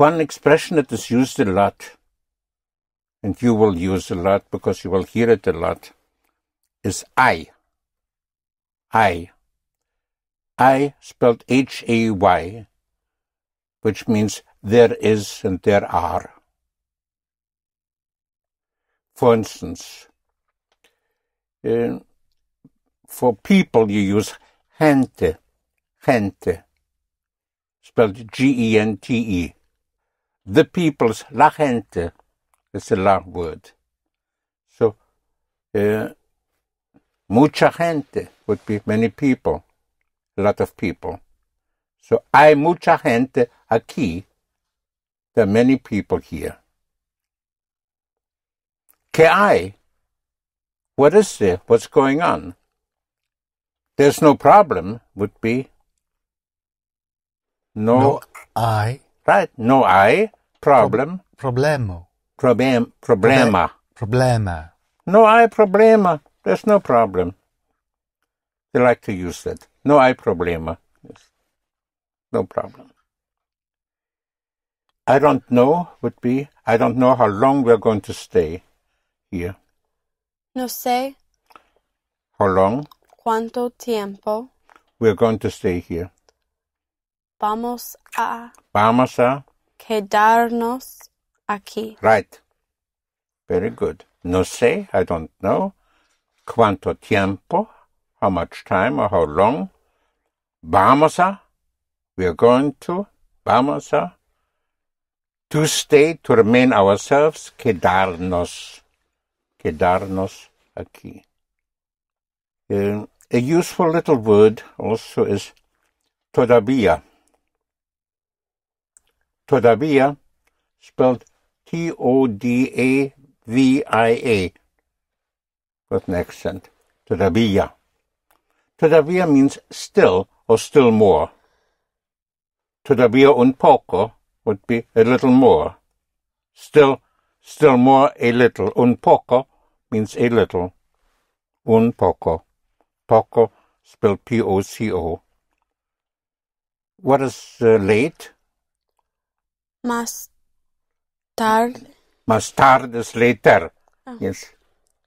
one expression that is used a lot, and you will use a lot because you will hear it a lot, is I. I. I spelled H-A-Y, which means there is and there are. For instance, for people you use gente, gente, spelled G-E-N-T-E. The people's, la gente, is a la word. So, mucha gente would be many people, a lot of people. So, hay mucha gente aquí. There are many people here. Que hay? What is there? What's going on? There's no problem, would be. No hay. Right, no hay. Problem. Problema. Problema. No hay problema. There's no problem. They like to use that. No hay problema. Yes. No problem. I don't know would be, I don't know how long we're going to stay here. No sé. How long? ¿Cuánto tiempo? We're going to stay here. Vamos a quedarnos aquí. Right. Very good. No sé, I don't know. ¿Cuánto tiempo? How much time or how long? Vamos a, we are going to, vamos a, to stay, to remain ourselves, quedarnos aquí. A useful little word also is todavía. Todavía, spelled T-O-D-A-V-I-A, with an accent. Todavía. Todavía means still or still more. Todavía un poco would be a little more. Still more, a little. Un poco means a little. Un poco. Poco, spelled P-O-C-O. What is late? Más tarde. Más tarde is later. Oh. Yes.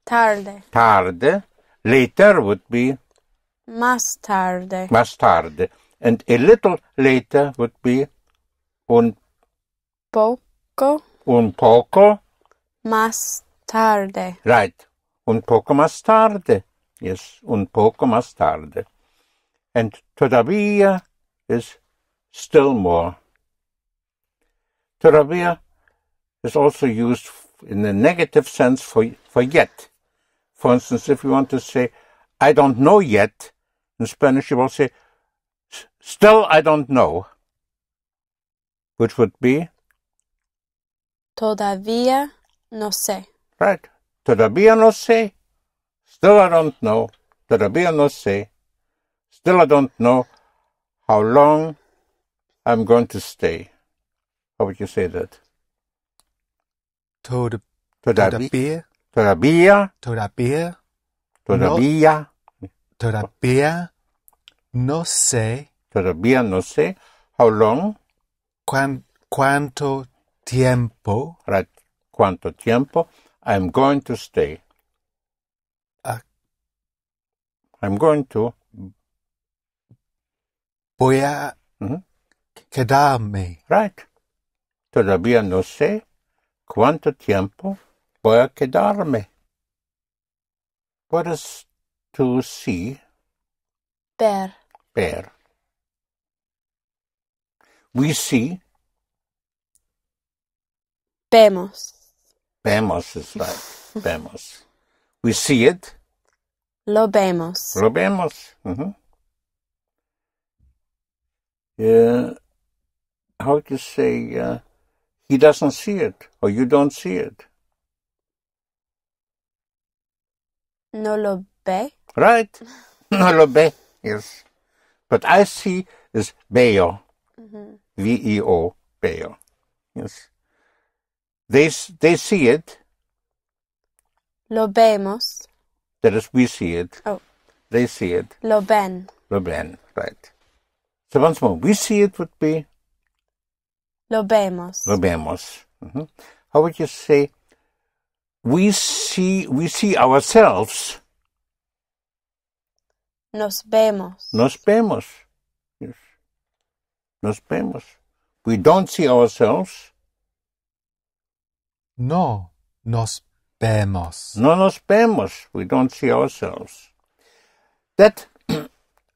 Tarde. Tarde. Later would be? Más tarde. Más tarde. And a little later would be? Un poco. Un poco. Más tarde. Right. Un poco más tarde. Yes. Un poco más tarde. And todavía is still more. Todavía is also used in the negative sense for yet. For instance, if you want to say, I don't know yet, in Spanish you will say, still I don't know, which would be? Todavía no sé. Right. Todavía no sé. Still I don't know. Todavía no sé. Still I don't know how long I'm going to stay. How would you say that? Todavía no sé. Todavía no sé. How long? ¿Cuánto tiempo? Right. ¿Cuánto tiempo? I'm going to stay. I'm going to. Voy a quedarme. Right. Todavía no sé cuánto tiempo voy a quedarme. What is to see? Ver. Ver. We see. Vemos. Vemos is right. Vemos. We see it. Lo vemos. Lo vemos. How to say, he doesn't see it, or you don't see it. No lo ve. Right. No lo ve, yes. But I see is veo. V-E-O, veo. Yes. They see it. Lo vemos. That is, we see it. Oh. They see it. Lo ven. Lo ven, right. So once more, we see it would be? Lo vemos. Lo vemos. How would you say, we see ourselves? Nos vemos. Nos vemos. Yes. Nos vemos. We don't see ourselves. No nos vemos. No nos vemos. We don't see ourselves. That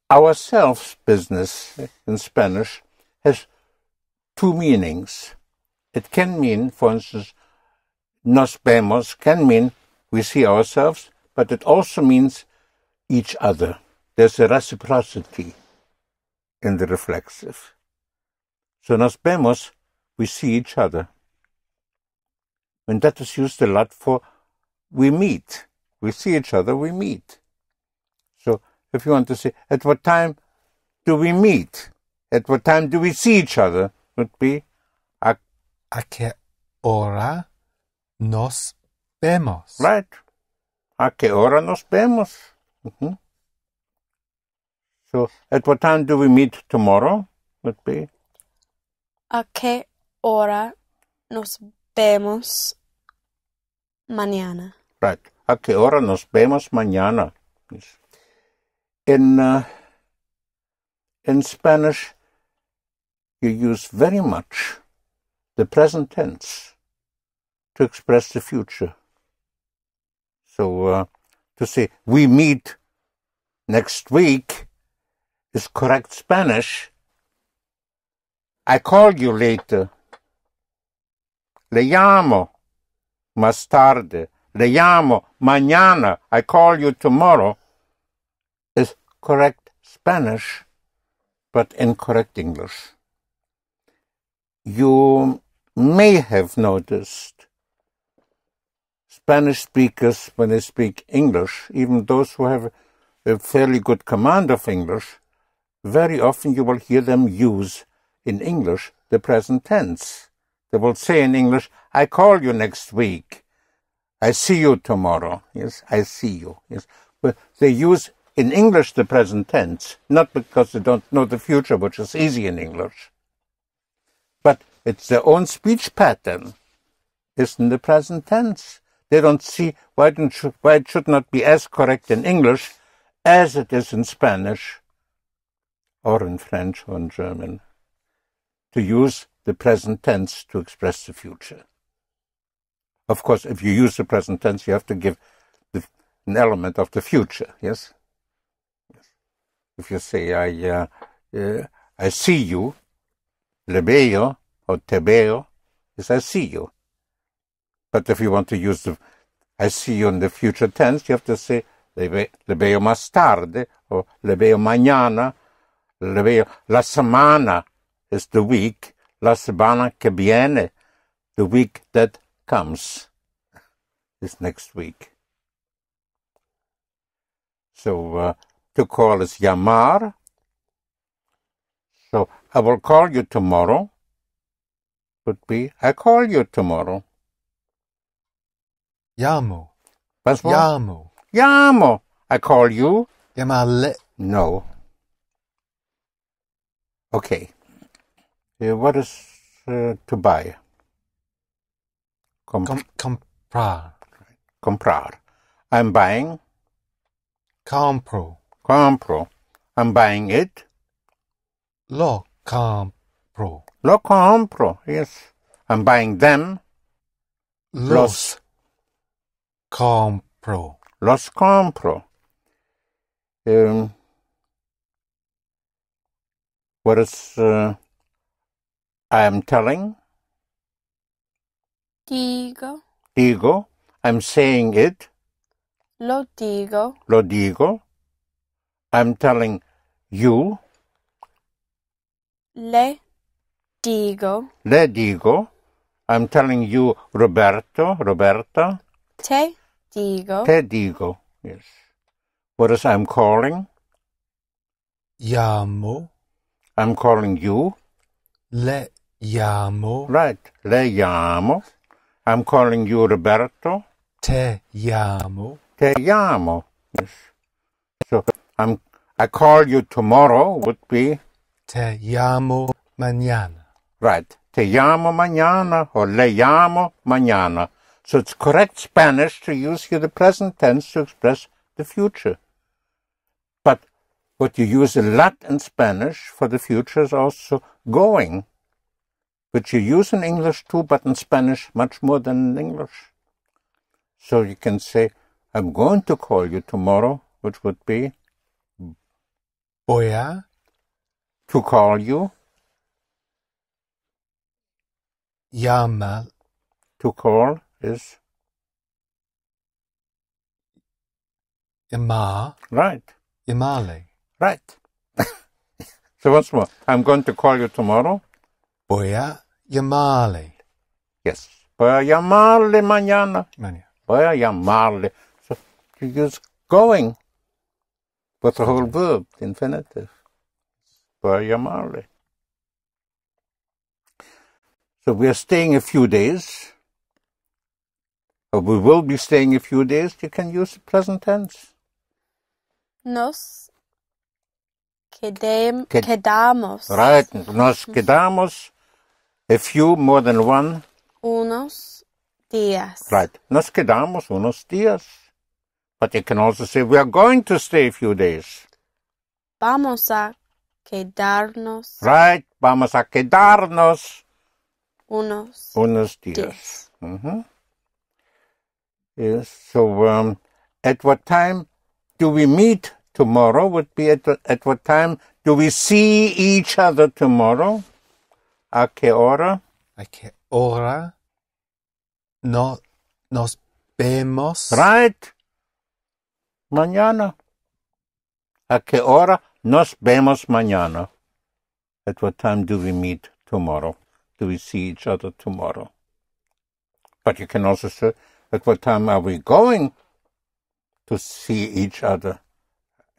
ourselves business in Spanish has two meanings. It can mean, for instance, nos vemos can mean we see ourselves, but it also means each other. There's a reciprocity in the reflexive. So nos vemos, we see each other. And that is used a lot for we meet. We see each other, we meet. So if you want to say, at what time do we meet? At what time do we see each other? Would be ¿A qué hora nos vemos? right. ¿A qué hora nos vemos? So, at what time do we meet tomorrow? Would be ¿A qué hora nos vemos mañana? right. ¿A qué hora nos vemos mañana? Yes. In Spanish, you use very much the present tense to express the future. So, to say, we meet next week is correct Spanish. I call you later. Le llamo más tarde. Le llamo mañana. I call you tomorrow is correct Spanish, but incorrect English. You may have noticed Spanish speakers, when they speak English, even those who have a fairly good command of English, very often you will hear them use in English the present tense. They will say in English, I call you next week. I see you tomorrow. Yes, I see you. Yes, but they use in English the present tense, not because they don't know the future, which is easy in English, but it's their own speech pattern. It's in the present tense. They don't see why it should not be as correct in English as it is in Spanish or in French or in German, to use the present tense to express the future. Of course, if you use the present tense, you have to give an element of the future, yes? If you say, I see you, le veo, or te veo, yes, I see you. But if you want to use the I see you in the future tense, you have to say, le veo más tarde, or le veo mañana, le veo, la semana is the week, la semana que viene, the week that comes, is next week. So, to call is llamar. So, I will call you tomorrow, would be, I call you tomorrow. Llamo. What's more? Llamo. Llamo. I call you. Llamarle. No. Okay. What is to buy? Comprar. Comprar. I'm buying. Compro. Compro. I'm buying it. Lo compro. Lo compro. Yes. I'm buying them. Los compro. Los compro. What is I am telling? Digo. Digo. I'm saying it. Lo digo. Lo digo. I'm telling you. Le digo. Le digo. I'm telling you, Roberto, Roberta. Te digo. Te digo. Yes. What is I'm calling? Llamo. I'm calling you. Le llamo. Right. Le llamo. I'm calling you, Roberto. Te llamo. Te llamo. Yes. So I call you tomorrow would be Te llamo mañana. Right. Te llamo mañana or le llamo mañana. So it's correct Spanish to use here the present tense to express the future. But what you use a lot in Spanish for the future is also going, which you use in English too, but in Spanish much more than in English. So you can say, I'm going to call you tomorrow, which would be Voy a to call you. llamar. To call is Llamar. right. Llamarle. Right. So once more, I'm going to call you tomorrow. Voy a llamarle. Yes. Voy a llamarle mañana. Mañana. Voy a llamarle. So you use going with the whole verb, the infinitive. Voy a llamarle. So we are staying a few days. Or we will be staying a few days. You can use the present tense. Nos quedamos. Right. Nos quedamos a few, more than one. Unos días. Right. Nos quedamos unos días. But you can also say, we are going to stay a few days. Vamos a quedarnos. Right. Vamos a quedarnos Unos días. Mm-hmm. Yes. So, at what time do we meet tomorrow? Would be at what time do we see each other tomorrow? ¿A qué hora? ¿A qué hora nos vemos? Right. Mañana. ¿A qué hora nos vemos mañana? At what time do we meet tomorrow? Do we see each other tomorrow? But you can also say, at what time are we going to see each other?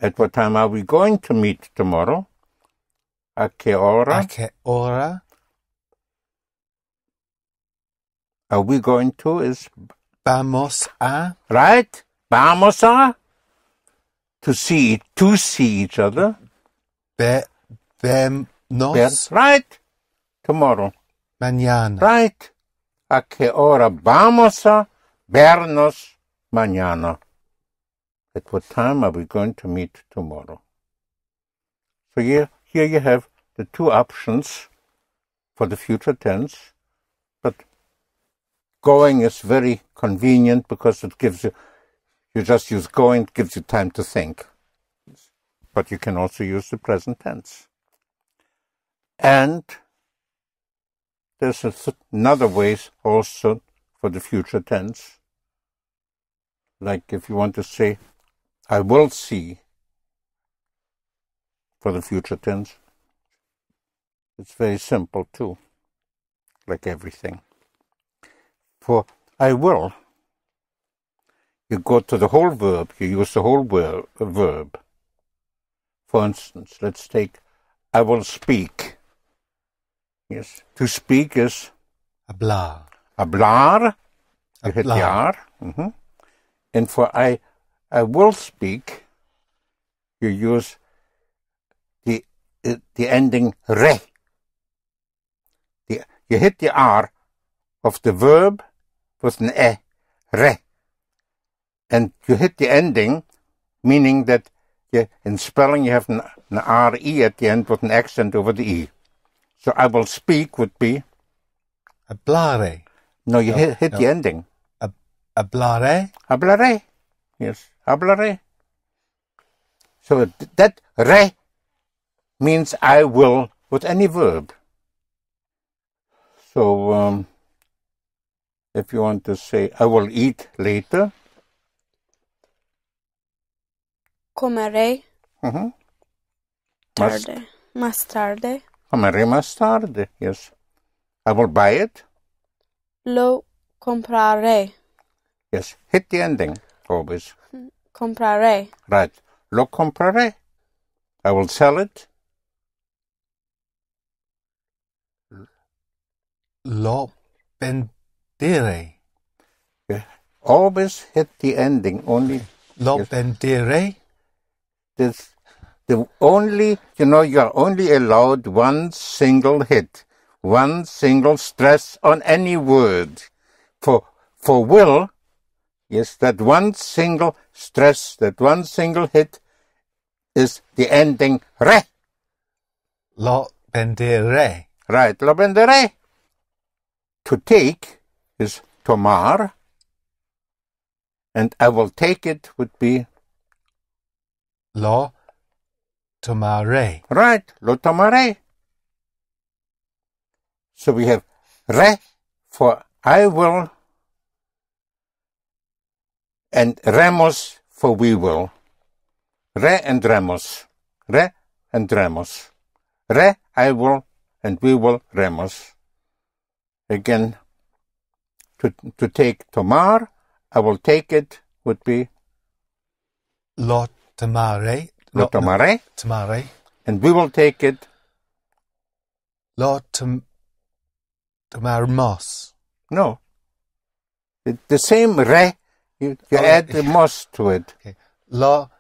At what time are we going to meet tomorrow? ¿A qué hora? ¿A qué hora Are we going to is vamos a? right. Vamos a to see each other. Vernos Right. Tomorrow. mañana. Right. ¿A qué hora vamos a vernos mañana? At what time are we going to meet tomorrow? So here you have the two options for the future tense, but going is very convenient because it gives you just use going, it gives you time to think. But you can also use the present tense. And there's another ways also for the future tense. Like if you want to say, I will see for the future tense. It's very simple too, like everything. For I will, you go to the whole verb, you use the whole verb. For instance, let's take I will speak. Yes, to speak is Hablar. hablar. You hit the Hablar. R. Mm-hmm. And for I will speak, you use the ending re. You hit the R of the verb with an e, re. And you hit the ending, meaning that in spelling you have an R-E at the end with an accent over the E. So I will speak would be... Hablare. No, you hit the ending. Hablare. Hablaré. Yes, hablaré. So that re means I will with any verb. So if you want to say I will eat later. Comeré Mm-hmm. tarde. Más tarde. Comeré más tarde. Yes. I will buy it. Lo compraré. Yes. Hit the ending always. Compraré. Right. Lo compraré. I will sell it. Lo vendere. Yeah. Always hit the ending. Only Lo Yes. vendere. this the only you are only allowed one single hit. one single stress on any word. For will, yes, that one single stress, that one single hit is the ending re. Lo prendere. Right, lo prendere. To take is tomar, and I will take it would be Lo tomare. right, lo tomaré. So we have re for I will and remos for we will. Re and remos. Re and remos. Re, I will, and we will, remos. Again, to take tomar, I will take it would be Lo tomare. lo tomaré, Tomare. and we will take it Lo tomarmos. no. The same re, you add the mos to it. Okay. Lo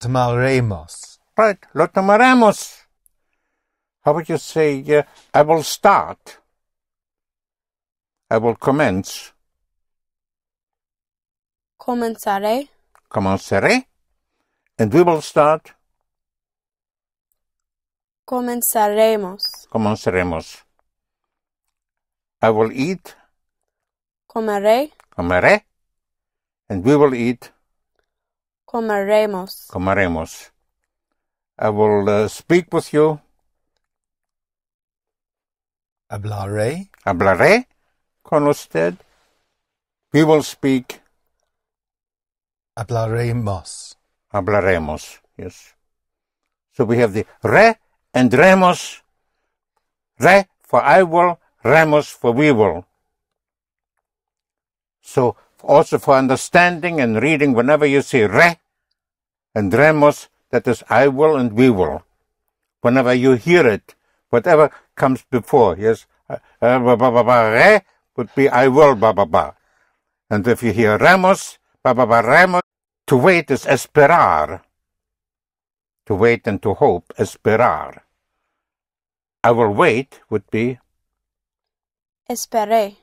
tomaremos. Right, lo tomaremos. How would you say, I will start? I will commence. Comenzaré. Commenceré. And we will start. Comenzaremos. Comenzaremos. I will eat. Comeré. Comeré. And we will eat. Comeremos. Comeremos. I will speak with you. Hablaré. Hablaré con usted. We will speak. Hablaremos. Hablaremos. Yes. So we have the re and remos. Re for I will, remos for we will. So also for understanding and reading, whenever you see re and remos, that is I will and we will. Whenever you hear it, whatever comes before, yes, re would be I will, ba ba ba. And if you hear remos, ba ba ba remos, to wait is esperar. To wait and to hope, esperar. I will wait would be, Esperé.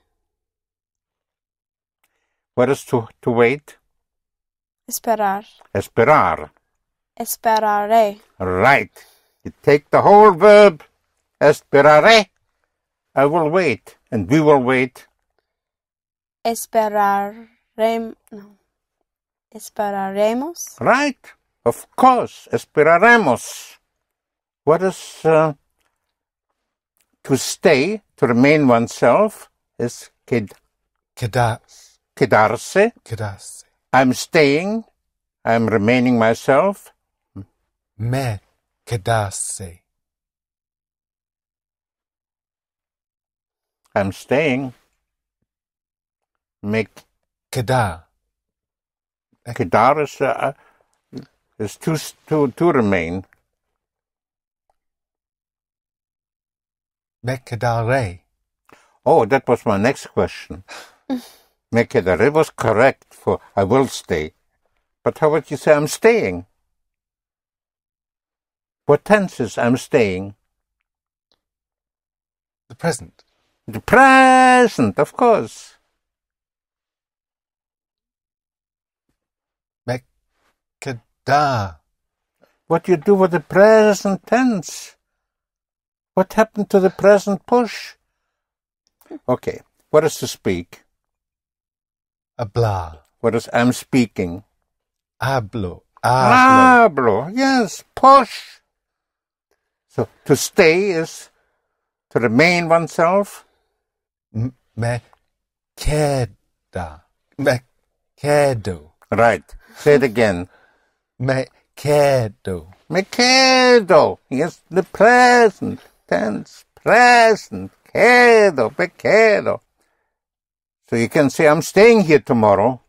what is to wait? Esperar. Esperar. Esperaré. Right. You take the whole verb, esperaré. I will wait, and we will wait. No. Esperaremos. Right. Of course, esperaremos. What is to stay, to remain oneself, is Quedarse. quedarse. I'm staying. I'm remaining myself. Me quedarse. I'm staying. Make Quedar. quedar is to remain. Me quedaré. Oh, that was my next question. Me quedaré was correct for I will stay. But how would you say I'm staying? What tense is I'm staying? The present. The present, of course. Me quedar. What do you do with the present tense? What happened to the present push? Okay, what is to speak? Hablar. What is I'm speaking? Hablo. Hablo, yes, push. So to stay is to remain oneself. Me queda. Me quedo. Right, say it again. Me quedo. Me quedo. Yes, the present tense. Present. Quedo. Me quedo. So you can say, I'm staying here tomorrow.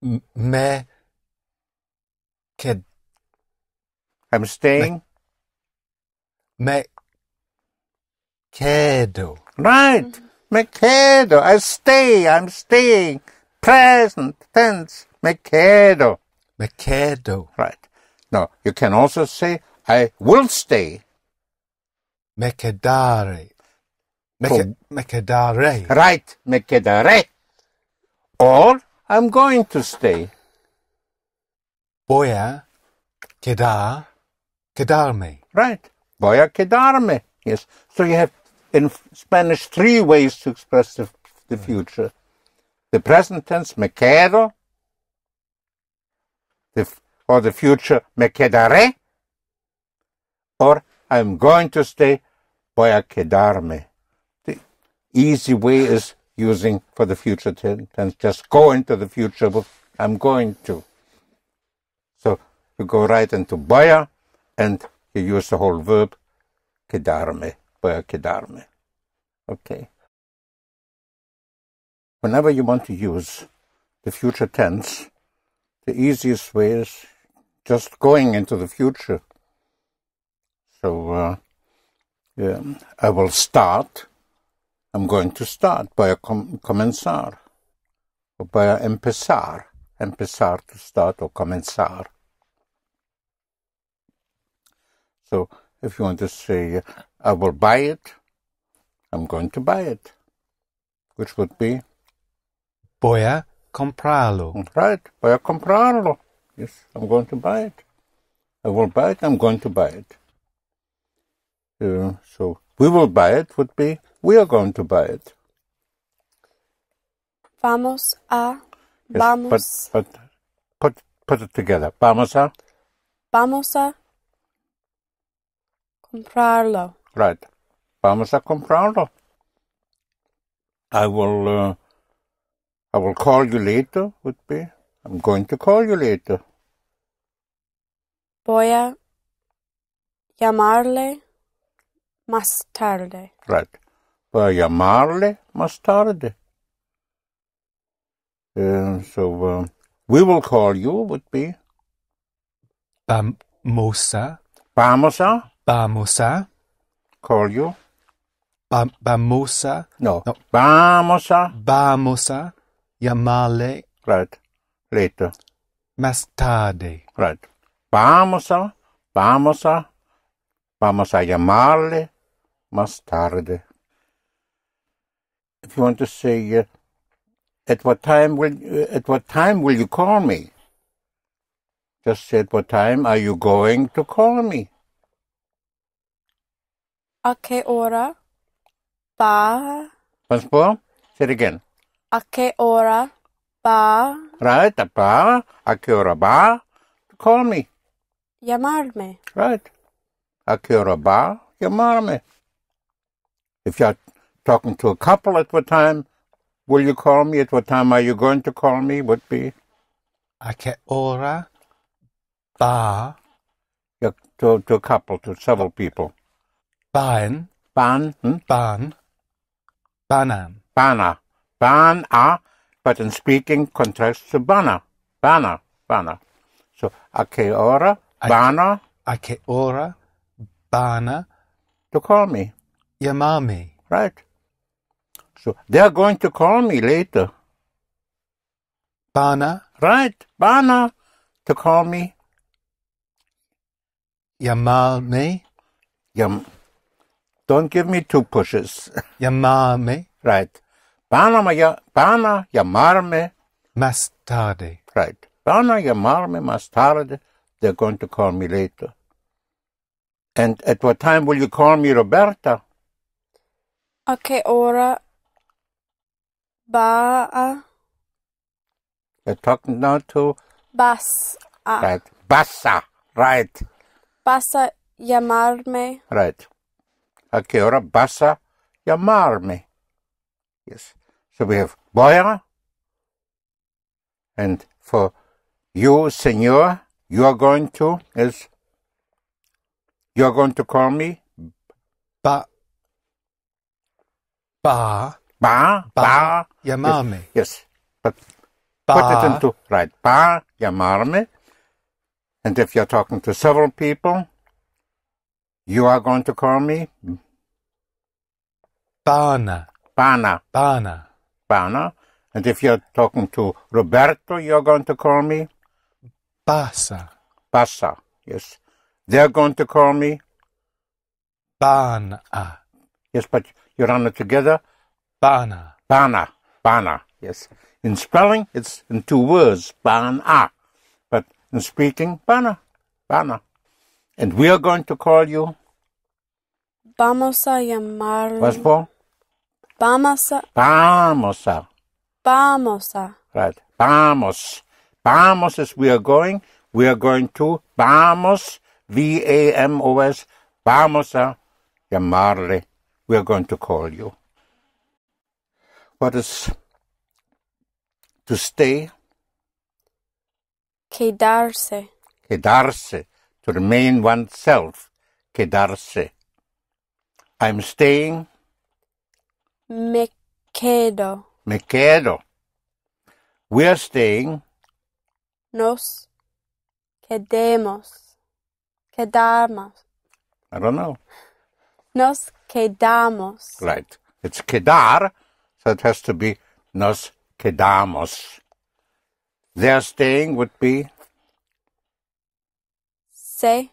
Me qued. I'm staying. Me quedo. Right. Me quedo. I stay. I'm staying. Present tense. Me quedo. Me quedo. Right. Now, you can also say, I will stay. Me quedare. Me quedare. Right, me quedaré. Or I'm going to stay. Voy a quedarme. Right. Voy a quedarme. Yes. So you have in Spanish 3 ways to express the future. The present tense, me quedo. Or the future, me quedaré. Or I'm going to stay, voy a quedarme. The easy way is using for the future tense, just go into the future with I'm going to. So you go right into voy a, and you use the whole verb quedarme, voy a quedarme. Okay. Whenever you want to use the future tense, the easiest way is just going into the future. So I will start. I'm going to start. Voy a comenzar. O voy a empezar. Empezar to start or comenzar. So if you want to say, I will buy it, I'm going to buy it. Which would be? Voy a comprarlo. Right. Voy a comprarlo. Yes, I'm going to buy it. I will buy it, I'm going to buy it. So we will buy it would be, we are going to buy it. Vamos a. Yes, Vamos. But put it together. Vamos a. Vamos a comprarlo. Right. Vamos a comprarlo. I will call you later would be, I'm going to call you later. Voy a llamarle más tarde. Right. Voy a llamarle más tarde. So we will call you would be. Vamos a. Vamos a. Call you. Vamos a. No. No. Vamos a llamarle. Right. Later. Más tarde. Right. Vamos a llamarle más tarde. If you want to say, at what time will you call me? Just say, at what time are you going to call me? ¿A qué hora va? Once more. Say it again. ¿A qué hora va? Right. A qué hora va to call me? Llamarme. Right. A qué hora va llamarme? If you're talking to a couple, at what time will you call me? At what time are you going to call me? Would be. A qué hora va? To a couple, to several people. Ban. Ban. Banan. Bana. Ban-a, but in speaking contrasts to bana. Bana. So, a qué hora, bana, A qué hora bana to call me. llamarme. Right. So, they're going to call me later. Bana Right. Bana, to call me. llamarme. Don't give me 2 pushes. Llamarme. Right. Bana llamarme. Más tarde. Right. Bana llamarme más tarde. They're going to call me later. And at what time will you call me, Roberta? ¿A qué hora va a? You're talking now to? Vas a. Right. Basa. Right. Vas a llamarme. Right. A qué hora vas a llamarme? Yes. So we have voy a. And for you, señor, you're going to call me? Ba llamarme. Yes. But Ba. put it into, right, ba llamarme. And if you're talking to several people, you are going to call me? Bana. And if you're talking to Roberto, you're going to call me? Basa. Yes. They're going to call me? Bana. Yes, but you run it together. Bana. Bana. Bana. Yes. In spelling, it's in two words. Bana. But in speaking, Bana. Bana. And we are going to call you. Vamos a llamar. What's for? Vamos a. Vamos a. Vamos a. Right. Vamos. Vamos is we are going. We are going to. Vamos. V-A-M-O-S. Vamos a llamarle. We are going to call you. What is to stay? Quedarse. Quedarse. To remain oneself. Quedarse. I'm staying. Me quedo. Me quedo. We are staying. Nos quedemos. Quedamos. I don't know. Nos quedamos. Right. It's quedar, so it has to be nos quedamos. Their staying would be Se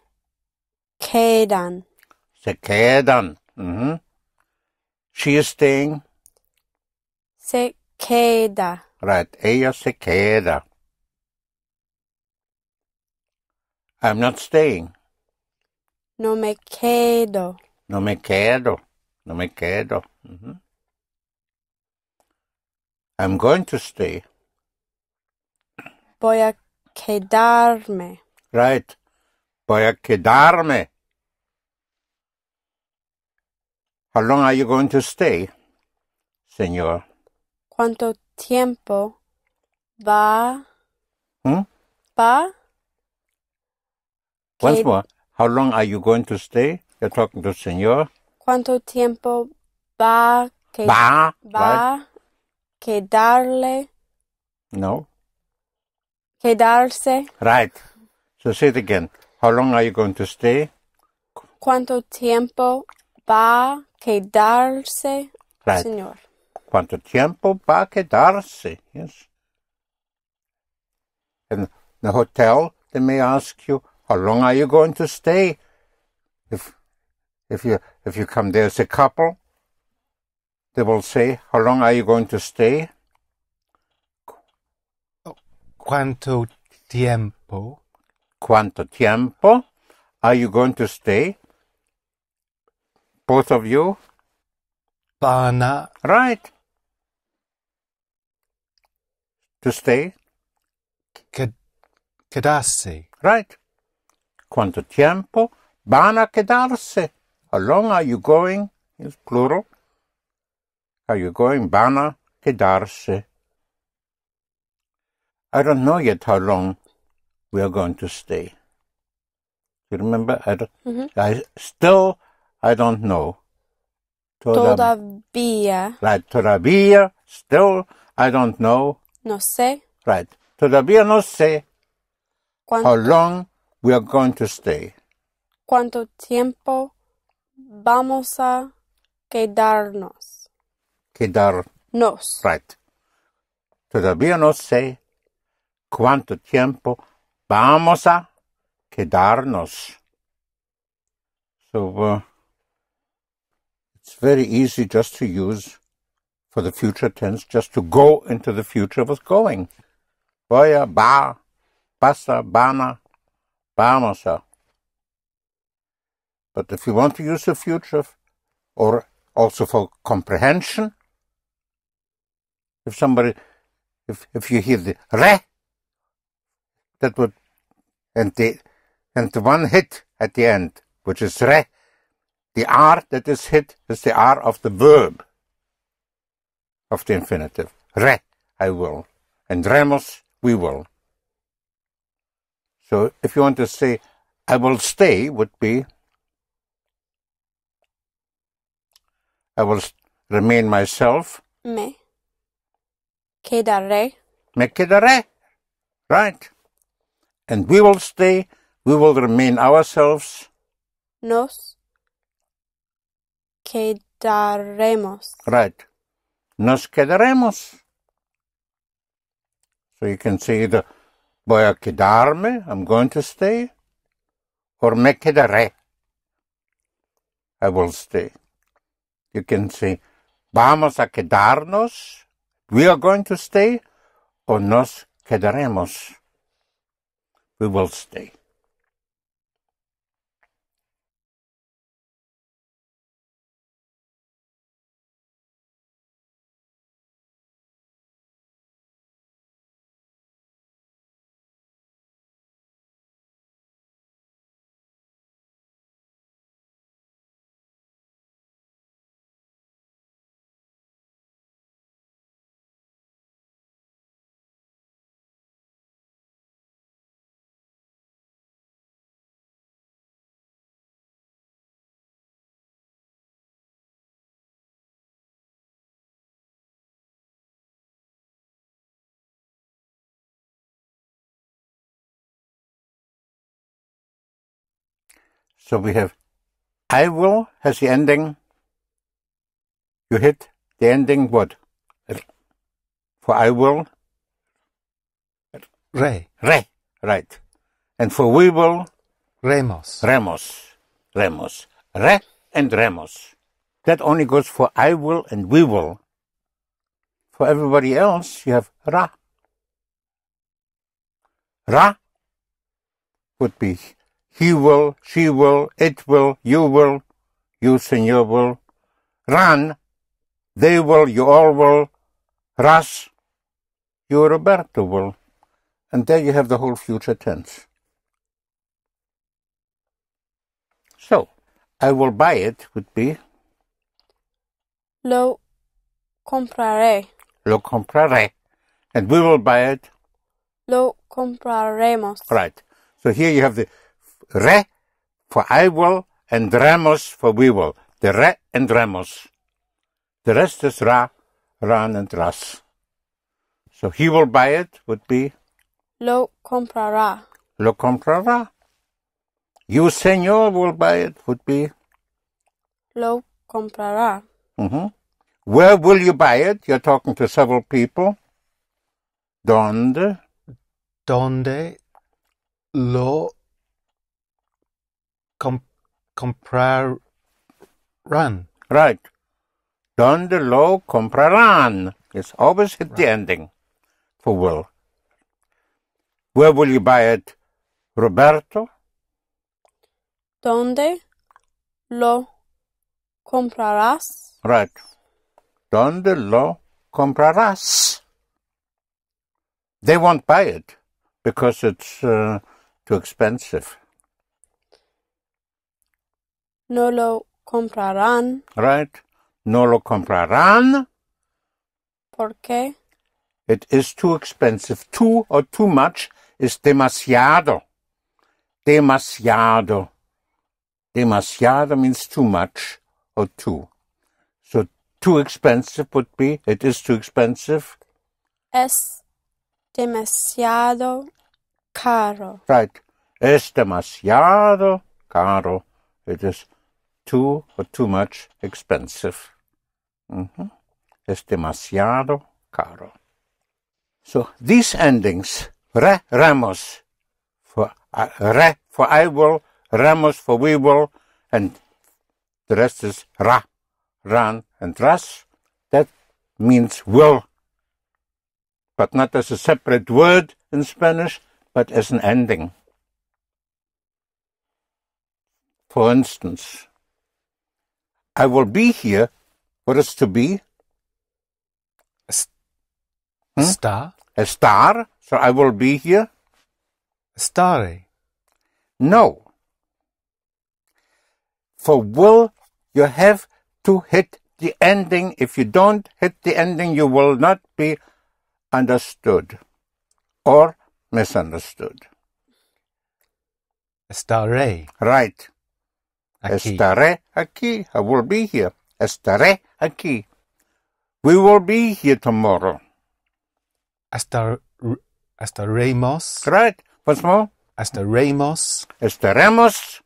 quedan. se quedan. She is staying. Se queda. Right. Ella se queda. I'm not staying. No me quedo. No me quedo. No me quedo. I'm going to stay. Voy a quedarme. Right. Voy a quedarme. How long are you going to stay, señor? ¿Cuánto tiempo va? Hmm? Va? Once more. How long are you going to stay? You're talking to señor. ¿Cuánto tiempo va? Va. Right? Va quedarle. No. Quedarse. Right. So say it again. How long are you going to stay? ¿Cuánto tiempo va quedarse, Right. señor? ¿Cuánto tiempo va a quedarse? Yes. In the hotel, they may ask you, how long are you going to stay? If you come there as a couple, they will say, how long are you going to stay? Quanto tiempo? ¿Cuánto tiempo are you going to stay? Both of you? Bana. Right. To stay? Quedarse. Right. ¿Cuánto tiempo van a quedarse? How long are you going? It's plural. Are you going? Van a quedarse. I don't know yet how long we are going to stay. You remember? I don't know. Todavía. Right. Todavía. Still, I don't know. No sé. Right. Todavía no sé how ¿Cuánto, long we are going to stay. cuánto tiempo vamos a quedarnos? Quedarnos. Right. Todavía no sé cuánto tiempo vamos a quedarnos. So, it's very easy just to use for the future tense, just to go into the future with going. Voy a, va, pasa, vana, vamos a. But if you want to use the future, or also for comprehension, if you hear the re, that would, and the one hit at the end, which is re, the R that is hit is the R of the verb, of the infinitive. Re, I will. And remos, we will. So if you want to say, I will stay, would be, I will remain myself. Me quedaré. Me quedaré. Right. And we will stay, we will remain ourselves. Nos quedaremos. Right. Nos quedaremos. So you can say either voy a quedarme, I'm going to stay, or me quedaré. I will stay. You can say, vamos a quedarnos, we are going to stay, o nos quedaremos, we will stay. So we have I will has the ending. You hit the ending what? For I will? Re. Re. Right. And for we will? Remos. Remos. Remos. Re and remos. That only goes for I will and we will. For everybody else, you have ra. Ra would be he will, she will, it will, you, senor will. Ran, they will, you all will. Ras, you, Roberto, will. And there you have the whole future tense. So, I will buy it would be Lo compraré. lo compraré. And we will buy it. Lo compraremos. Right. So here you have the re for I will and remos for we will. The re and remos. The rest is ra, ran, and ras. So he will buy it would be Lo comprará. lo comprará. You, señor, will buy it would be Lo comprará. Where will you buy it? You're talking to several people. ¿Dónde? Donde lo comprarán. Right. ¿Dónde lo comprarán? It's always hit the ending for will. Where will you buy it, Roberto? ¿Dónde lo comprarás? Right. ¿Dónde lo comprarás? They won't buy it because it's too expensive. No lo comprarán. Right. No lo comprarán. ¿Por qué? It is too expensive. Too or too much is demasiado. Demasiado. Demasiado means too much or too. So too expensive would be, it is too expensive. Es demasiado caro. Right. Es demasiado caro. It is too or too much expensive. Es demasiado caro. So these endings, re, remos, for re, for I will, remos for we will, and the rest is ra, ran, and ras. That means will, but not as a separate word in Spanish, but as an ending. For instance, I will be here. What is to be? Star. Estar. So I will be here. Stare. No. For will, you have to hit the ending. If you don't hit the ending, you will not be understood or misunderstood. Estaré. Right. Aquí. Estaré aquí. I will be here. Estaré aquí. We will be here tomorrow. Estaremos. Right. What's more? Estaremos Estaremos.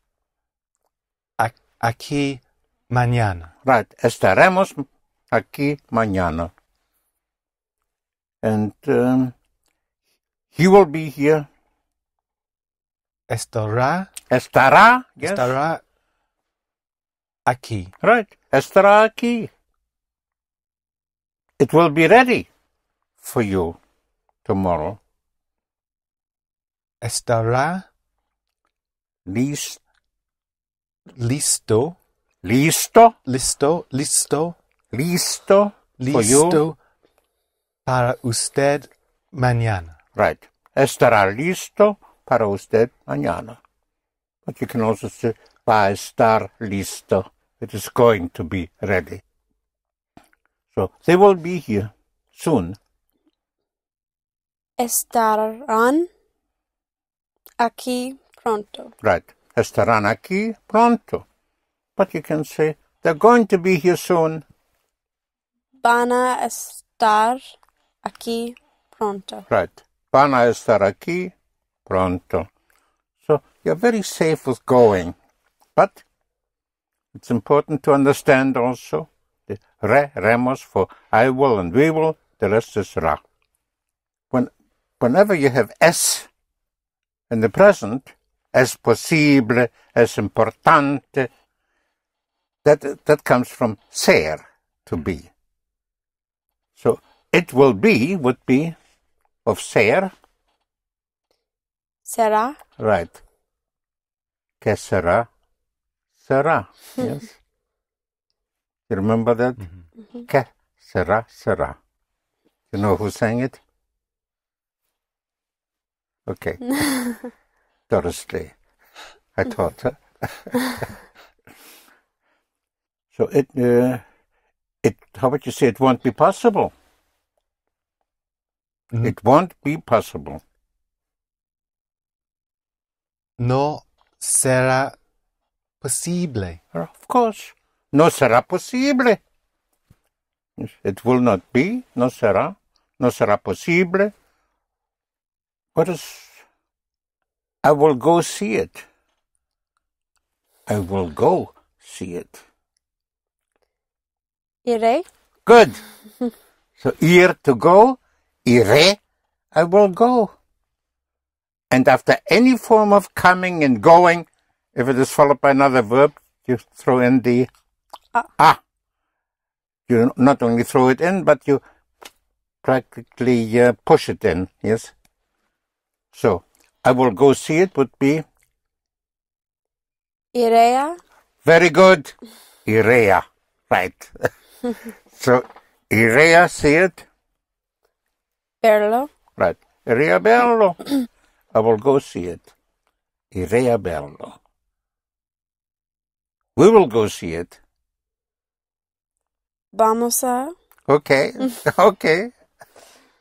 aquí mañana. Right. Estaremos aquí mañana. And he will be here. Estará. Estará. Yes. Estará aquí. Right. Estará aquí. It will be ready for you tomorrow. Estará Listo. listo, Listo. listo, listo, Listo. For you. listo para usted mañana. Right. Estará listo para usted mañana. But you can also say, va a estar listo. It is going to be ready. So they will be here soon. Estarán aquí pronto. Right. Estarán aquí pronto. But you can say, they're going to be here soon. Van a estar aquí pronto. Right. Van a estar aquí pronto. So you're very safe with going. But it's important to understand also the remos for I will and we will, the rest is ra. Whenever you have es in the present, es posible, es importante, that comes from ser, to be. So it will be would be of ser. Será. Right. Que será? Será. Yes. You remember that? Mm-hmm. Que será, será. You know who sang it? Okay. Doris Day. I taught her. So how would you say it won't be possible? Mm. It won't be possible. No será posible. Of course. No será posible. It will not be. No será. No será posible. What is... I will go see it. I will go see it. Iré. Good. So ir to go, iré, I will go. And after any form of coming and going, if it is followed by another verb, you throw in the ah. You not only throw it in, but you practically push it in, yes? So, I will go see it would be... Irea. Very good. Irea. Right. So, irea, see it? Verlo. Right. Irea bello. I will go see it. Irea bello. We will go see it. Vamos a. Okay. Okay.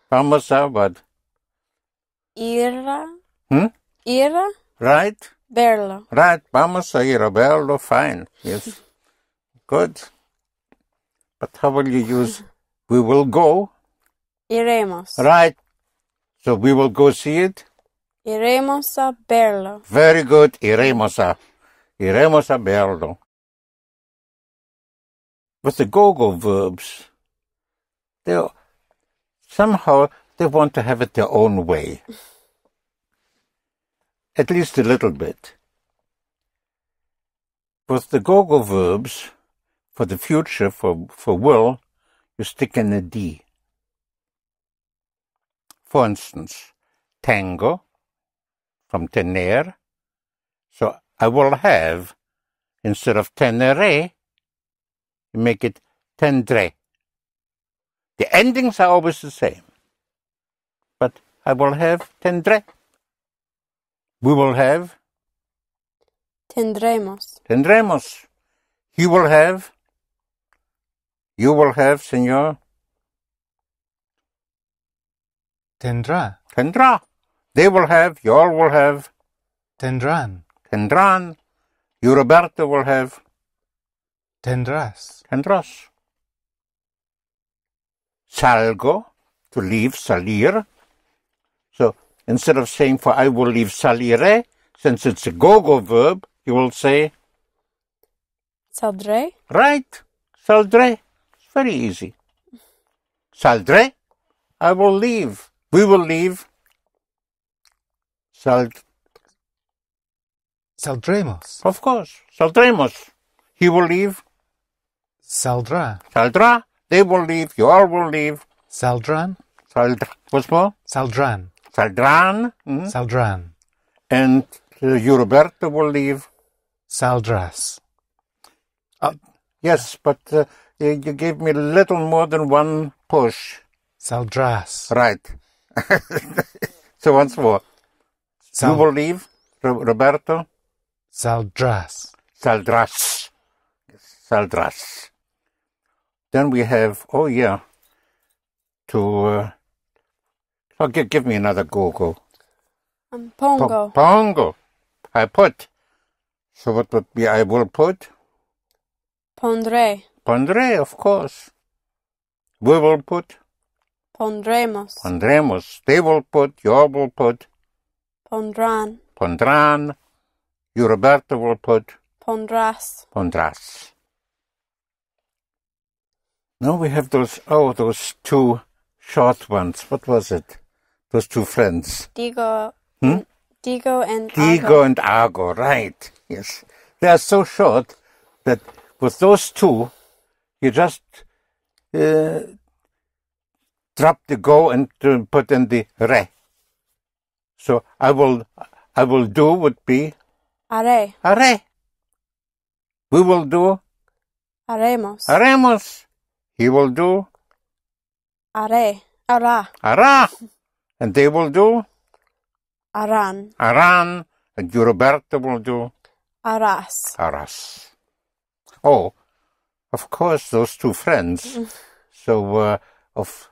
Vamos a what? Ir. Hmm? Ir. Right. Verlo. Right. Vamos a ir a verlo. Fine. Yes. Good. But how will you use we will go? Iremos. Right. So we will go see it? Iremos a verlo. Very good. Iremos a verlo. With the go-go verbs, somehow they want to have it their own way. At least a little bit. With the go-go verbs, for the future, for will, you stick in a D. For instance, tengo, from tener. So I will have, instead of tenere, you make it tendré. The endings are always the same. But I will have tendré. We will have Tendremos. tendremos. He will have. You will have, señor. Tendrá. Tendrá. They will have. You all will have. Tendrán. Tendrán. You, Roberto, will have. Tendrás. Tendrás. Salgo, to leave, salir. So instead of saying for I will leave, saliré, since it's a go-go verb, you will say, Saldré. right, saldré. It's very easy. Saldré, I will leave. We will leave. Saldremos. Of course, saldremos. He will leave. Saldra. Saldra. They will leave. You all will leave. Saldran. What's more? Saldran. Saldran. Saldran. And you, Roberto, will leave. Saldras. Yes, but you gave me a little more than one push. Saldras. Right. So once more. You will leave, Roberto. Saldras. Saldras. Saldras. Then we have, give me another go. Pongo. Pongo. I put. So what would be I will put? Pondré. Pondré, of course. We will put. Pondremos. Pondremos. They will put. You all will put. Pondrán. Pondrán. You, Roberto, will put. Pondrás. Pondrás. Now we have those two short ones. What was it? Those two friends. Digo and Digo and Argo, right. Yes. They are so short that with those two, you just drop the go and put in the re. So I will do would be haré. haré. We will do Haremos. haremos. He will do Haré. Hará. hará. And they will do Harán. harán. And you, Roberto, will do Harás. harás. Oh, of course, those two friends. So of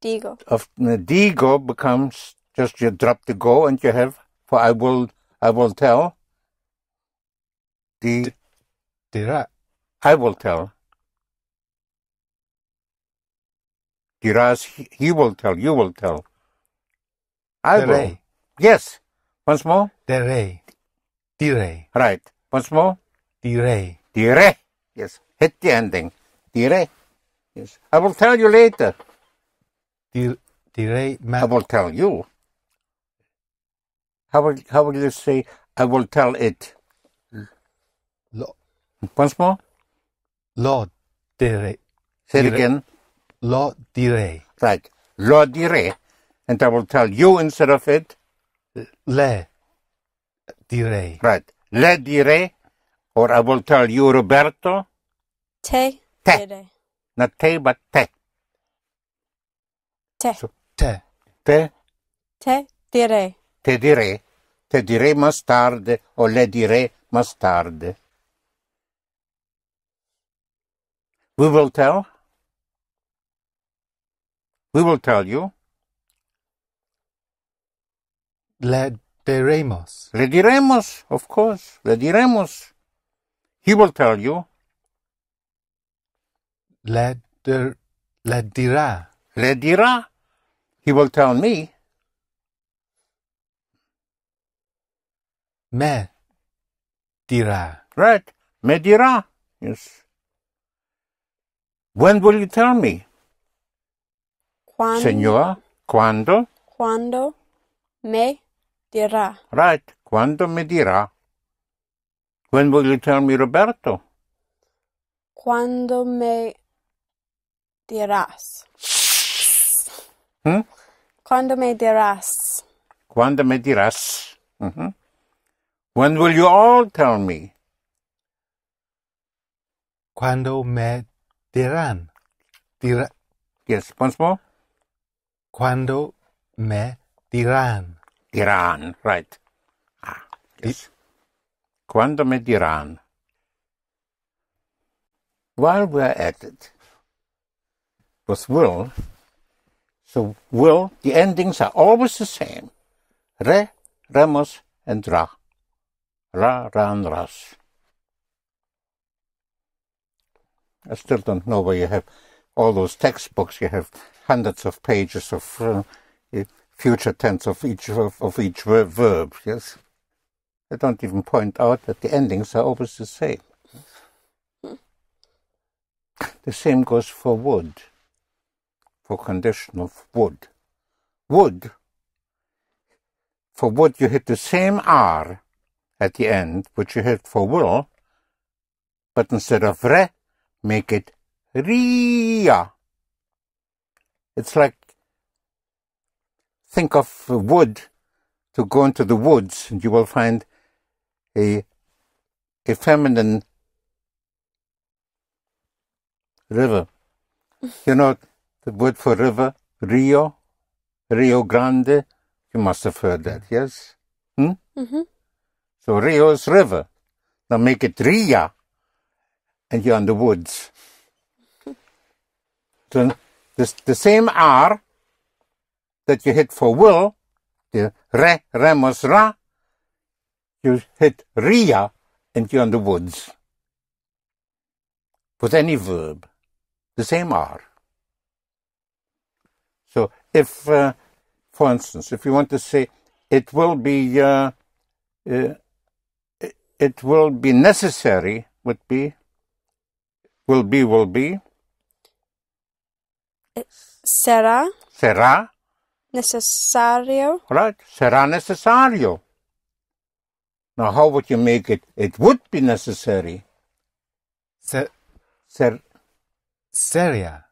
Digo becomes just you drop the go and you have for I will tell. Dirá. I will tell. Dirás, he will tell, you will tell. I will. Diré. Yes. Once more. Diré. Diré. Right. Once more. Diré. Diré. Yes. Hit the ending. Diré. Yes. I will tell you later. Diré. I will tell you. How will you say I will tell it? Once more. Lo diré. Say it again. Lo diré. Right. Lo diré. And I will tell you instead of it. Le diré. Right. Le diré. Or I will tell you, Roberto. Te. Te. Diré. Not te, but te. Te. So, Te. te. Te diré. Te diré. Te diré más tarde. O le diré más tarde. We will tell. We will tell you. Le diremos. Le diremos, of course. Le diremos. He will tell you. Le dirá. Le dirá. He will tell me. Me dirá. Right. Me dirá. Yes. When will you tell me? Señor, ¿cuándo? Cuando me dirá. Right. ¿Cuándo me dirá? When will you tell me, Roberto? Cuando me dirás. Cuando me dirás. ¿Cuándo me dirás? Mm-hmm. When will you all tell me? Cuando me dirán. Yes, once more. Cuando me dirán. Dirán, right. Yes. Cuando me dirán. While we're at it, with will, so will, the endings are always the same. Re, remos, and ra. Ra, ran, ras. I still don't know where you have all those textbooks. You have hundreds of pages of future tense of each verb. Yes, they don't even point out that the endings are always the same. The same goes for would, for condition of would. Would. For would you hit the same R at the end, which you hit for will, but instead of re, make it ria. It's like, think of wood, to go into the woods, and you will find a feminine river. You know the word for river? Rio Grande. You must have heard that, yes? Mm-hmm. So Rio is river. Now make it Ria, and you're in the woods. So the same R that you hit for will, the remus ra, you hit Ria, and you're in the woods. With any verb, the same R. So if, for instance, if you want to say it will be necessary, would be, will be. Será Será, necesario. right? Será necesario. Now, how would you make it? It would be necessary. Seria.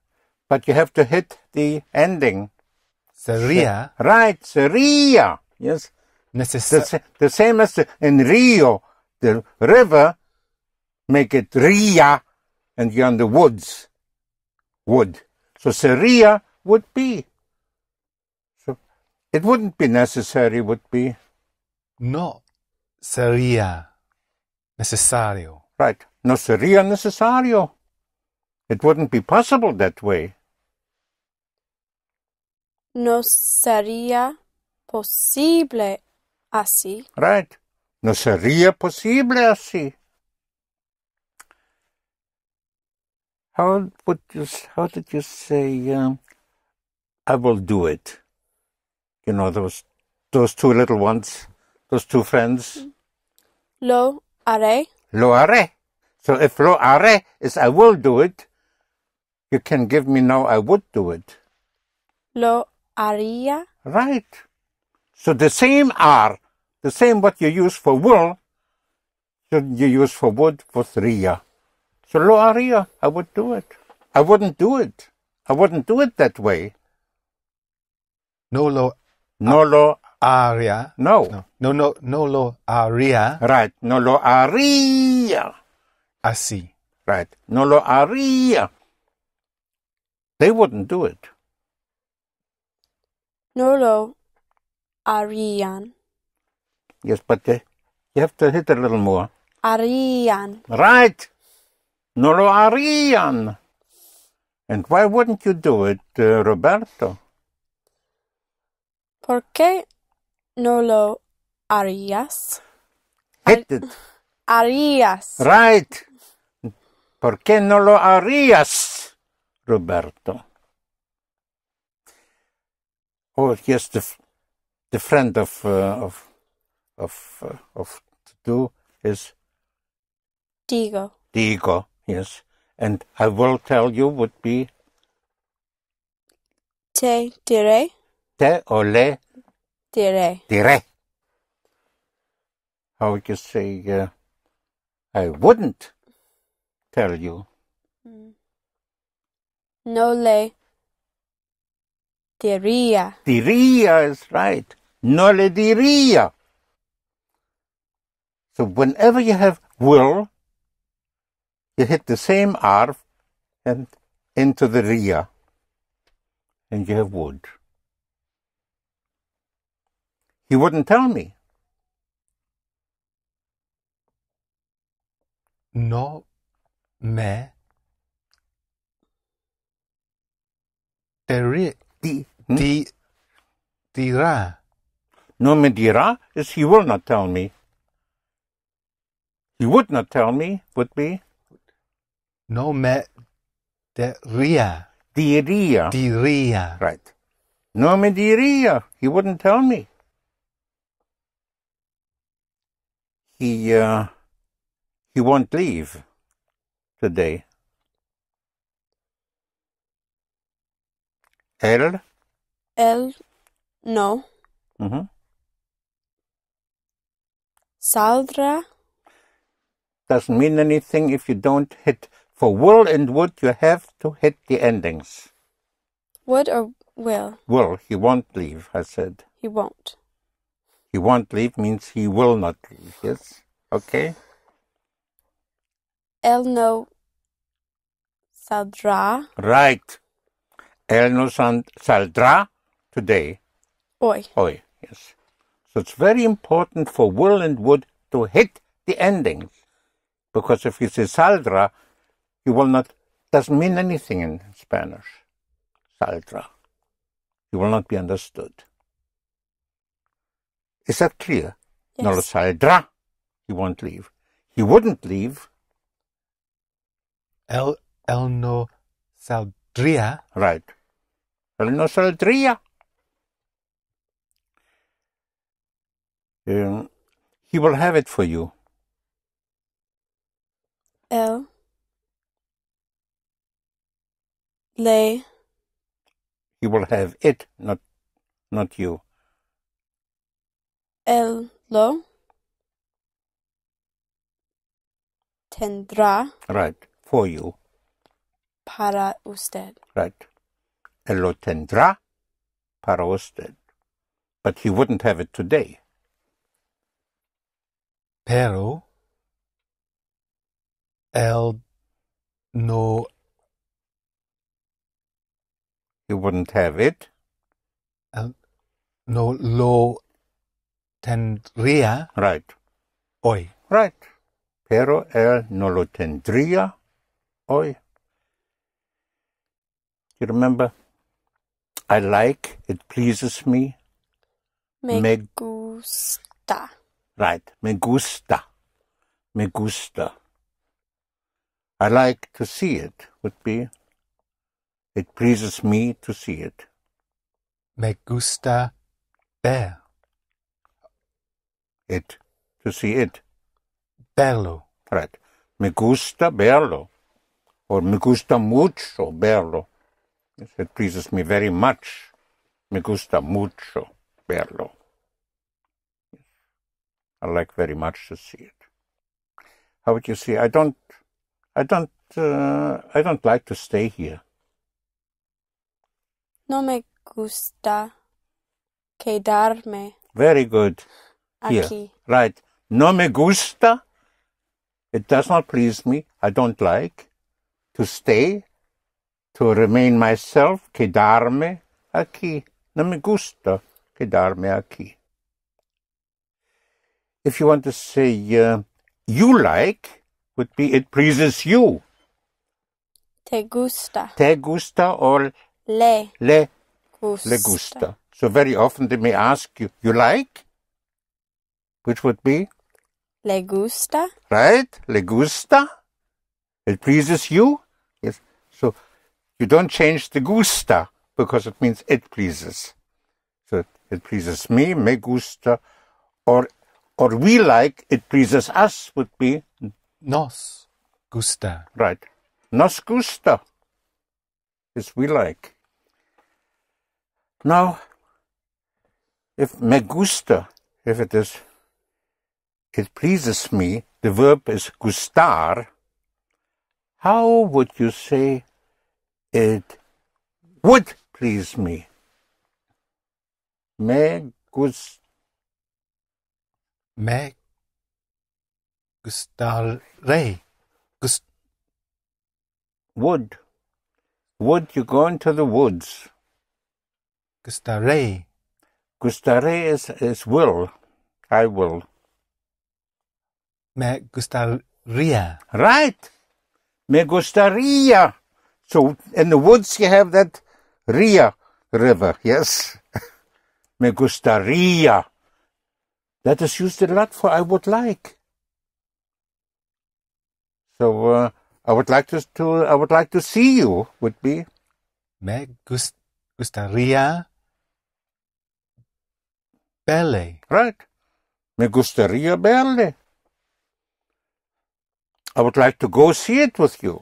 But you have to hit the ending. Seria. Right, seria. Yes. The same as in Rio, the river, make it ria, and you're in the woods. Wood. So seria would be. So it wouldn't be necessary, would be. No sería necesario. Right. No sería necesario. It wouldn't be possible that way. No sería posible así. Right. No sería posible así. How did you say, I will do it? You know, those two little ones, those two friends. Lo haré. Lo haré. So if lo haré is I will do it, you can give me now I would do it. Lo haría. Right. So the same are, the same what you use for will, should you use for would, for ria. So lo haría, I would do it. I wouldn't do it. I wouldn't do it that way. No lo haría. No. No lo haría. Right. No lo haría. Así. Right. No lo haría. They wouldn't do it. No lo harían. Yes, but you have to hit a little more. Harían. Right. No lo harían. And why wouldn't you do it, Roberto? ¿Por qué no lo harías? Hit it. Harías. Right. ¿Por qué no lo harías, Roberto? Oh, yes, the friend of to do is Digo, yes. And I will tell you would be Te diré. te o le diré. How would you say, I wouldn't tell you? No le diría. Diría is right. No le diría. So whenever you have will, you hit the same R and into the ria, and you have would. He wouldn't tell me. No me dirá. No me dirá is he will not tell me. He would not tell me, would be. No me diría. Diría. Diría. Right. No me diría. He wouldn't tell me. He won't leave today. Él no mm-hmm. saldrá doesn't mean anything if you don't hit. For will and would, you have to hit the endings. Would or will? Will. He won't leave, I said. He won't. He won't leave means he will not leave, yes? Okay? El no saldrá Right. Él no saldrá today. hoy. Hoy, yes. So it's very important for will and would to hit the endings. Because if you say saldrá, you will not, doesn't mean anything in Spanish. Saldrá. You will not be understood. Is that clear? Yes. No lo saldrá. He won't leave. He wouldn't leave. El no saldría. Right. Él no saldría. He will have it for you. El le He will have it, not you. el lo tendrá Right. For you. para usted. Right. Él lo tendrá para usted. But he wouldn't have it today. Pero él no He wouldn't have it. no lo tendría Right. hoy. Right. Pero él no lo tendría hoy. You remember? I like, it pleases me. Me gusta. Right. Me gusta. Me gusta. I like to see it would be. It pleases me to see it. Me gusta ver. It. To see it. Verlo. Right. Me gusta verlo. Or me gusta mucho verlo. Yes, it pleases me very much. Me gusta mucho verlo. Yes. I like very much to see it. How would you say? I don't like to stay here. No me gusta quedarme Very good. Here. aquí. Right. No me gusta. It does not please me. I don't like to stay, to remain myself, quedarme aquí. No me gusta quedarme aquí. If you want to say you like, would be it pleases you. Te gusta. Te gusta or Le le gusta. gusta. So very often they may ask you, you like? Which would be? Le gusta. Right? Le gusta? It pleases you? Yes. So you don't change the gusta because it means it pleases. So it pleases me, me gusta, or we like, it pleases us would be. Nos gusta. Right. Nos gusta. Yes, we like. Now, if me gusta, if it is, it pleases me, the verb is gustar, how would you say it would please me? Me gustaré. Me gustaré. Wood. Wood, you go into the woods. Gustaré. Gustaré is will. I will. Me gustaría. Right. Me gustaría. So in the woods you have that Ria river, yes? Me gustaría. That is used a lot for I would like. So I would like to see you would be. Me gustaría verle. Right. Me gustaría verle. I would like to go see it with you.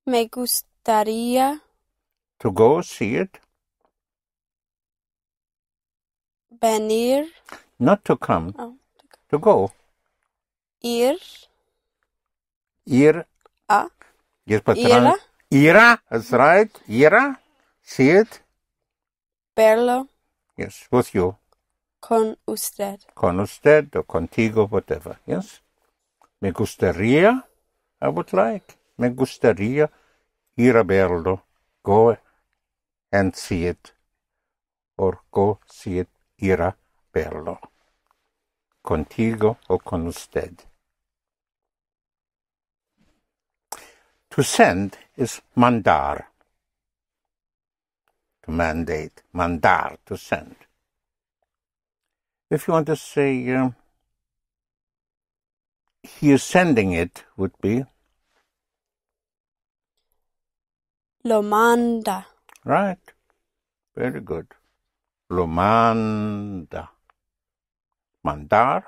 Me gustaría To go see it. venir. Not to come. Oh. to go. Ir. Ir. A. Yes, but Ira. Ira, that's right. Ira. See it? Verlo Yes, with you. con usted. Con usted or contigo, whatever. Yes? Me gustaría, I would like. Me gustaría ir a verlo. Go and see it. Or go see it, ir a verlo. Contigo o con usted. To send is mandar. To mandate. Mandar, to send. If you want to say he is sending it, would be Lo manda. right. Very good. Lo manda. Mandar,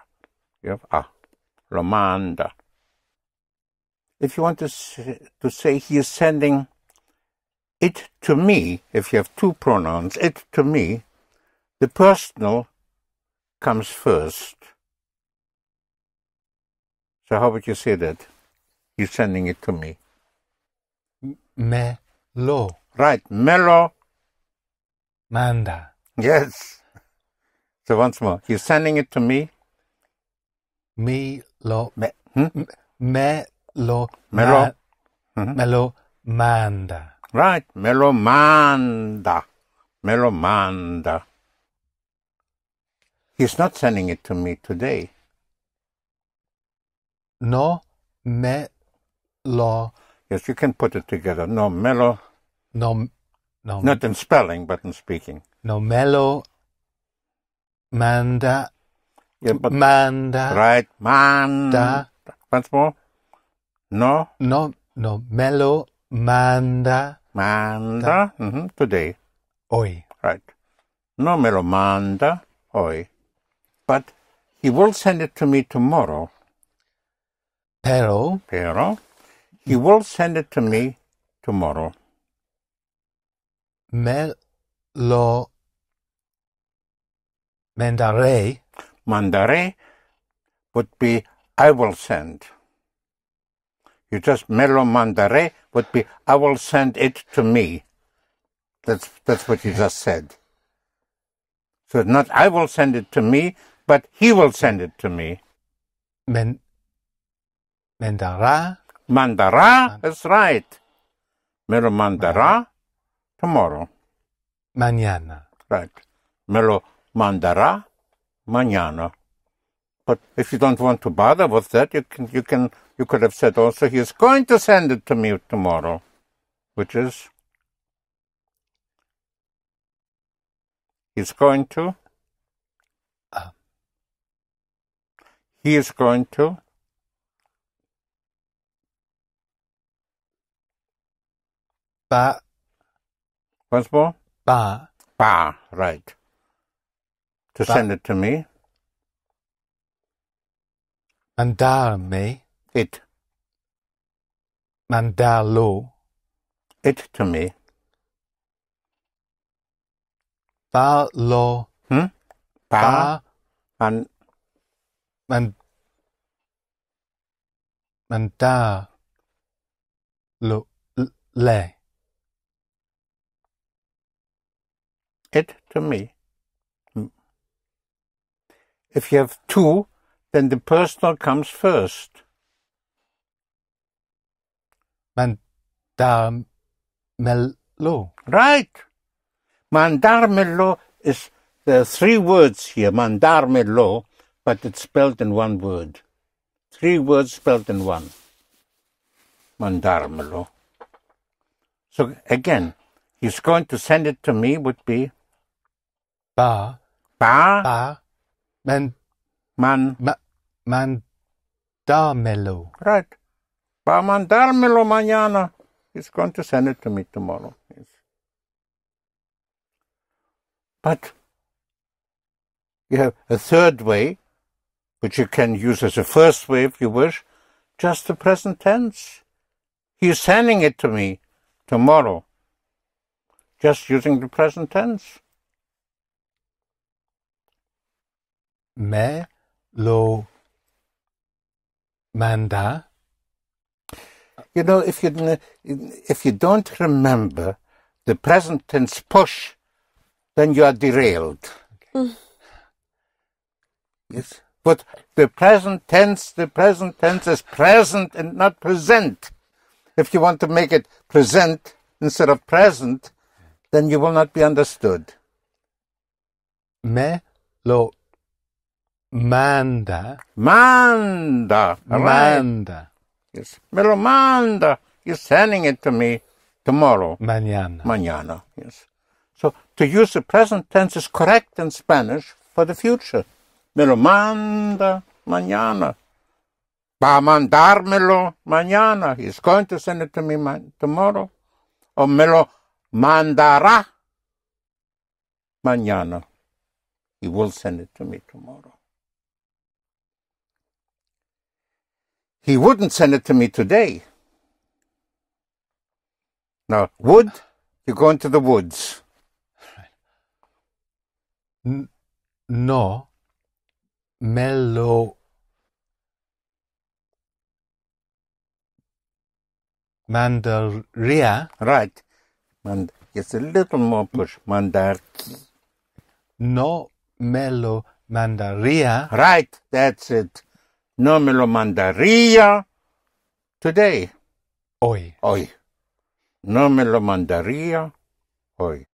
you have lo manda. If you want to say he is sending it to me, if you have two pronouns, it to me, the personal comes first. So how would you say that? He's sending it to me. Me lo Right, melo. manda. Yes. So once more, he's sending it to me. Me lo Me lo Melo. me lo manda. Right, me lo manda. Me lo manda. He's not sending it to me today. No me lo Yes, you can put it together. No, melo, no not in spelling, but in speaking. no me lo manda. Yeah, but Manda. right, manda. Once more. No, No me lo manda manda. Today. hoy. Right. No me lo manda hoy. But he will send it to me tomorrow. Pero He will send it to me tomorrow. me lo mandaré. Mandaré would be I will send. You just me lo mandaré would be I will send it to me. That's what you just said. So not I will send it to me, but he will send it to me. Mandará. Mandará, that's right. Me lo mandará tomorrow. Mañana. Right. Me lo mandará mañana. But if you don't want to bother with that, you could have said also he is going to send it to me tomorrow, which is he's going to. He is going to. Once more. Ba. Right. To send it to me. Mandarme. It. Mandarlo. It to me. Ba lo. Ba. And mandar lo le. it to me. If you have two, then the personal comes first. Mandarmelo. Right. Mandarmelo is, there are three words here, mandarmelo, but it's spelled in one word. Three words spelled in one. Mandarmelo. So again, he's going to send it to me would be Ba. Mandarmelo. Right. Va a mandármelo mañana. He's going to send it to me tomorrow. Yes. But you have a third way, which you can use as a first way if you wish, just the present tense. He's sending it to me tomorrow. Just using the present tense. Me lo manda, You know, if you don't remember the present tense push, then you are derailed. Mm. Yes. But the present tense is present and not present. If you want to make it present instead of present, then you will not be understood. me lo manda, Manda. Right. manda, Yes. Me lo manda. You're sending it to me tomorrow. mañana. Mañana. Yes. So to use the present tense is correct in Spanish for the future. Me lo manda mañana. Va a mandármelo mañana. He's going to send it to me tomorrow. O me lo mandará mañana. He will send it to me tomorrow. He wouldn't send it to me today. Now, would, you go into the woods. No me lo mandaría, Right. It's a little more push. Mandar. no me lo mandaría Right, that's it. No me lo mandaría today. hoy. Hoy. No me lo mandaría hoy.